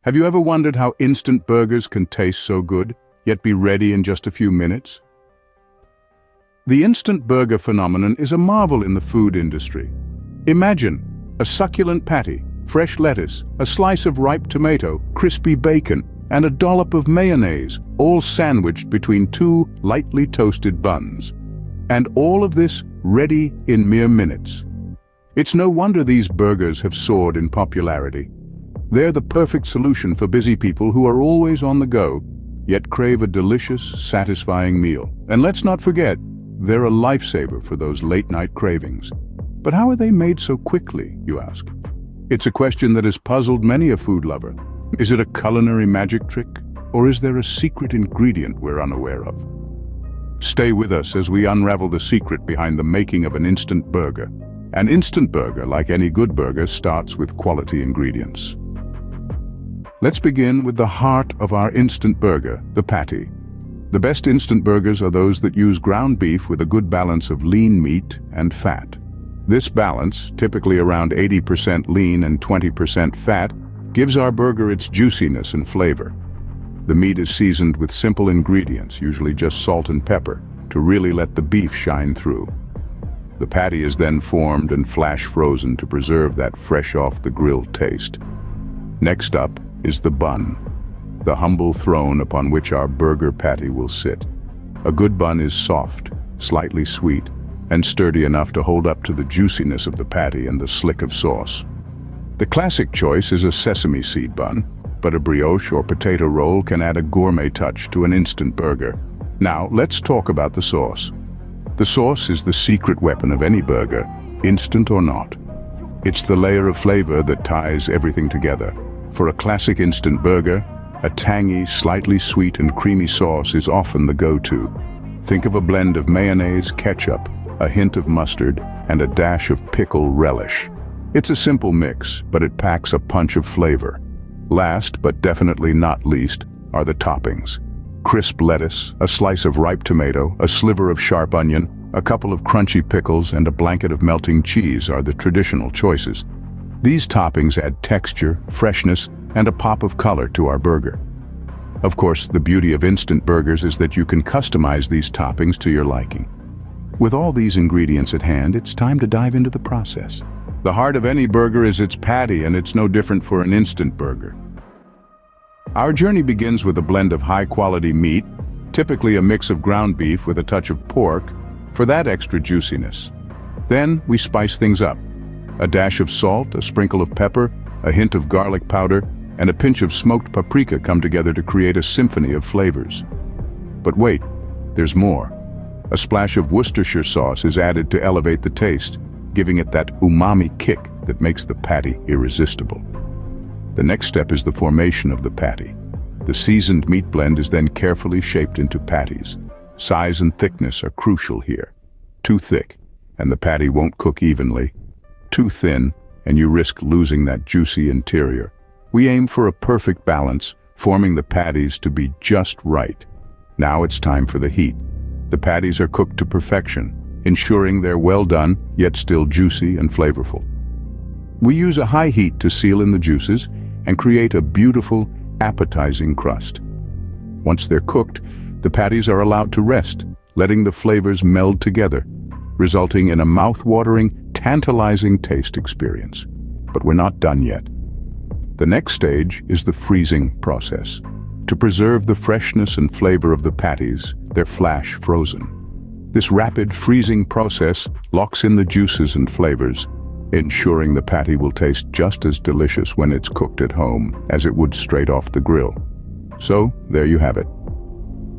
Have you ever wondered how instant burgers can taste so good, yet be ready in just a few minutes? The instant burger phenomenon is a marvel in the food industry. Imagine a succulent patty, fresh lettuce, a slice of ripe tomato, crispy bacon, and a dollop of mayonnaise, all sandwiched between two lightly toasted buns. And all of this ready in mere minutes. It's no wonder these burgers have soared in popularity. They're the perfect solution for busy people who are always on the go, yet crave a delicious, satisfying meal. And let's not forget, they're a lifesaver for those late-night cravings. But how are they made so quickly, you ask? It's a question that has puzzled many a food lover. Is it a culinary magic trick, or is there a secret ingredient we're unaware of? Stay with us as we unravel the secret behind the making of an instant burger. An instant burger, like any good burger, starts with quality ingredients. Let's begin with the heart of our instant burger, the patty. The best instant burgers are those that use ground beef with a good balance of lean meat and fat. This balance, typically around 80% lean and 20% fat, gives our burger its juiciness and flavor. The meat is seasoned with simple ingredients, usually just salt and pepper, to really let the beef shine through. The patty is then formed and flash frozen to preserve that fresh off the grill taste. Next up is the bun, the humble throne upon which our burger patty will sit. A good bun is soft, slightly sweet, and sturdy enough to hold up to the juiciness of the patty and the slick of sauce. The classic choice is a sesame seed bun, but a brioche or potato roll can add a gourmet touch to an instant burger. Now, let's talk about the sauce. The sauce is the secret weapon of any burger, instant or not. It's the layer of flavor that ties everything together. For a classic instant burger, a tangy, slightly sweet and creamy sauce is often the go-to. Think of a blend of mayonnaise, ketchup, a hint of mustard, and a dash of pickle relish. It's a simple mix, but it packs a punch of flavor. Last, but definitely not least, are the toppings. Crisp lettuce, a slice of ripe tomato, a sliver of sharp onion, a couple of crunchy pickles, and a blanket of melting cheese are the traditional choices. These toppings add texture, freshness, and a pop of color to our burger. Of course, the beauty of instant burgers is that you can customize these toppings to your liking. With all these ingredients at hand, it's time to dive into the process. The heart of any burger is its patty, and it's no different for an instant burger. Our journey begins with a blend of high-quality meat, typically a mix of ground beef with a touch of pork, for that extra juiciness. Then we spice things up. A dash of salt, a sprinkle of pepper, a hint of garlic powder, and a pinch of smoked paprika come together to create a symphony of flavors. But wait, there's more. A splash of Worcestershire sauce is added to elevate the taste, giving it that umami kick that makes the patty irresistible. The next step is the formation of the patty. The seasoned meat blend is then carefully shaped into patties. Size and thickness are crucial here. Too thick, and the patty won't cook evenly. Too thin, and you risk losing that juicy interior. We aim for a perfect balance, forming the patties to be just right. Now it's time for the heat. The patties are cooked to perfection, ensuring they're well done, yet still juicy and flavorful. We use a high heat to seal in the juices and create a beautiful, appetizing crust. Once they're cooked, the patties are allowed to rest, letting the flavors meld together, resulting in a mouth-watering, tantalizing taste experience. But we're not done yet. The next stage is the freezing process. To preserve the freshness and flavor of the patties, they're flash frozen. This rapid freezing process locks in the juices and flavors, ensuring the patty will taste just as delicious when it's cooked at home as it would straight off the grill. So, there you have it.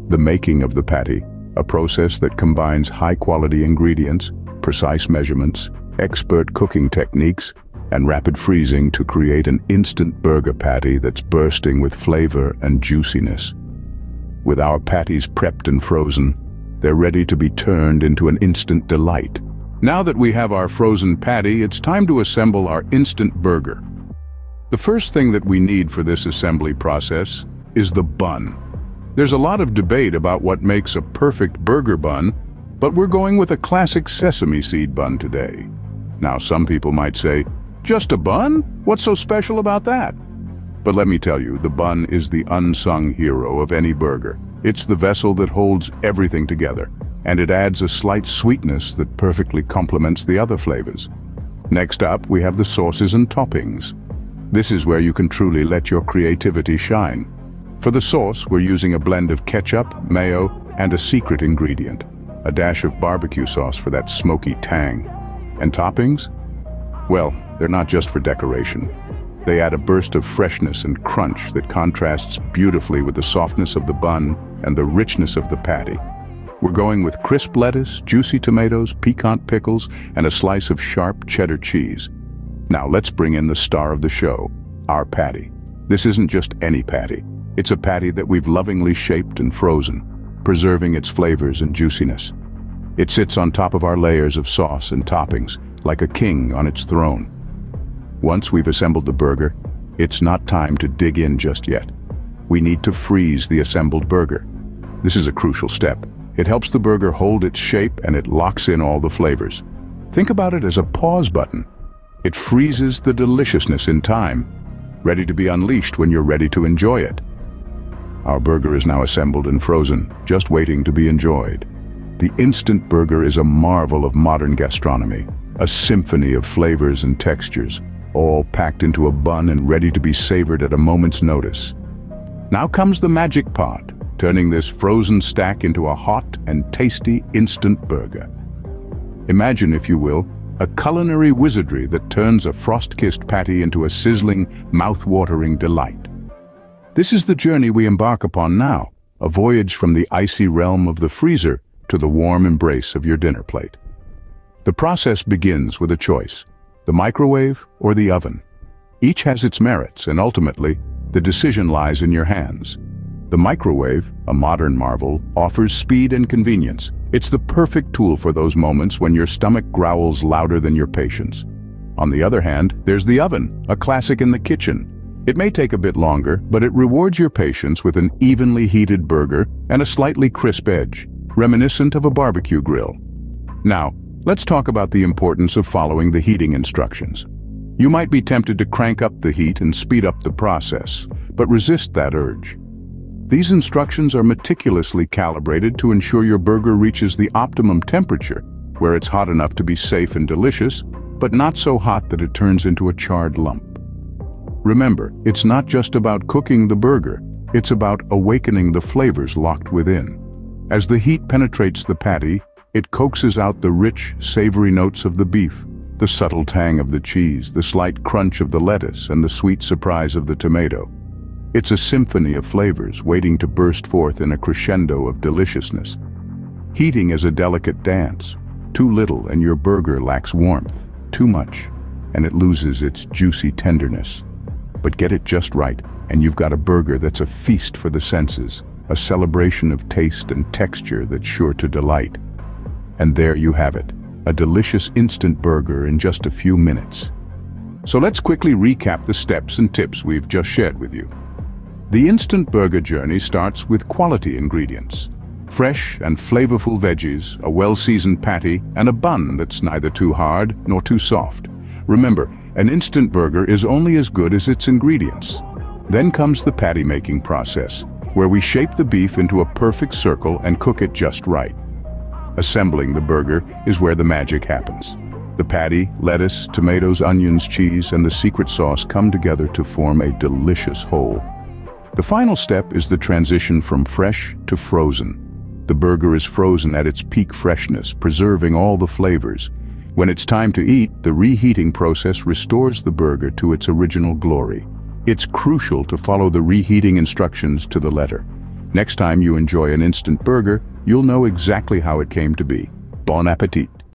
The making of the patty, a process that combines high-quality ingredients, precise measurements, expert cooking techniques, and rapid freezing to create an instant burger patty that's bursting with flavor and juiciness. With our patties prepped and frozen, they're ready to be turned into an instant delight. Now that we have our frozen patty, it's time to assemble our instant burger. The first thing that we need for this assembly process is the bun. There's a lot of debate about what makes a perfect burger bun, but we're going with a classic sesame seed bun today. Now, some people might say, just a bun? What's so special about that? But let me tell you, the bun is the unsung hero of any burger. It's the vessel that holds everything together, and it adds a slight sweetness that perfectly complements the other flavors. Next up, we have the sauces and toppings. This is where you can truly let your creativity shine. For the sauce, we're using a blend of ketchup, mayo, and a secret ingredient, a dash of barbecue sauce for that smoky tang. And toppings? Well, they're not just for decoration. They add a burst of freshness and crunch that contrasts beautifully with the softness of the bun and the richness of the patty. We're going with crisp lettuce, juicy tomatoes, piquant pickles, and a slice of sharp cheddar cheese. Now let's bring in the star of the show, our patty. This isn't just any patty. It's a patty that we've lovingly shaped and frozen, preserving its flavors and juiciness. It sits on top of our layers of sauce and toppings, like a king on its throne. Once we've assembled the burger, it's not time to dig in just yet. We need to freeze the assembled burger. This is a crucial step. It helps the burger hold its shape and it locks in all the flavors. Think about it as a pause button. It freezes the deliciousness in time, ready to be unleashed when you're ready to enjoy it. Our burger is now assembled and frozen, just waiting to be enjoyed. The instant burger is a marvel of modern gastronomy, a symphony of flavors and textures, all packed into a bun and ready to be savored at a moment's notice. Now comes the magic part, turning this frozen stack into a hot and tasty instant burger. Imagine, if you will, a culinary wizardry that turns a frost-kissed patty into a sizzling, mouth-watering delight. This is the journey we embark upon now, a voyage from the icy realm of the freezer to the warm embrace of your dinner plate. The process begins with a choice: the microwave or the oven. Each has its merits, and ultimately, the decision lies in your hands. The microwave, a modern marvel, offers speed and convenience. It's the perfect tool for those moments when your stomach growls louder than your patience. On the other hand, there's the oven, a classic in the kitchen. It may take a bit longer, but it rewards your patience with an evenly heated burger and a slightly crisp edge, reminiscent of a barbecue grill. Now, let's talk about the importance of following the heating instructions. You might be tempted to crank up the heat and speed up the process, but resist that urge. These instructions are meticulously calibrated to ensure your burger reaches the optimum temperature, where it's hot enough to be safe and delicious, but not so hot that it turns into a charred lump. Remember, it's not just about cooking the burger, it's about awakening the flavors locked within. As the heat penetrates the patty, it coaxes out the rich, savory notes of the beef, the subtle tang of the cheese, the slight crunch of the lettuce, and the sweet surprise of the tomato. It's a symphony of flavors waiting to burst forth in a crescendo of deliciousness. Heating is a delicate dance. Too little and your burger lacks warmth. Too much, and it loses its juicy tenderness. But get it just right, and you've got a burger that's a feast for the senses, a celebration of taste and texture that's sure to delight. And there you have it, a delicious instant burger in just a few minutes. So let's quickly recap the steps and tips we've just shared with you. The instant burger journey starts with quality ingredients. Fresh and flavorful veggies, a well-seasoned patty, and a bun that's neither too hard nor too soft. Remember, an instant burger is only as good as its ingredients. Then comes the patty making process, where we shape the beef into a perfect circle and cook it just right. Assembling the burger is where the magic happens. The patty, lettuce, tomatoes, onions, cheese, and the secret sauce come together to form a delicious whole. The final step is the transition from fresh to frozen. The burger is frozen at its peak freshness, preserving all the flavors. When it's time to eat, the reheating process restores the burger to its original glory. It's crucial to follow the reheating instructions to the letter. Next time you enjoy an instant burger, you'll know exactly how it came to be. Bon appetit!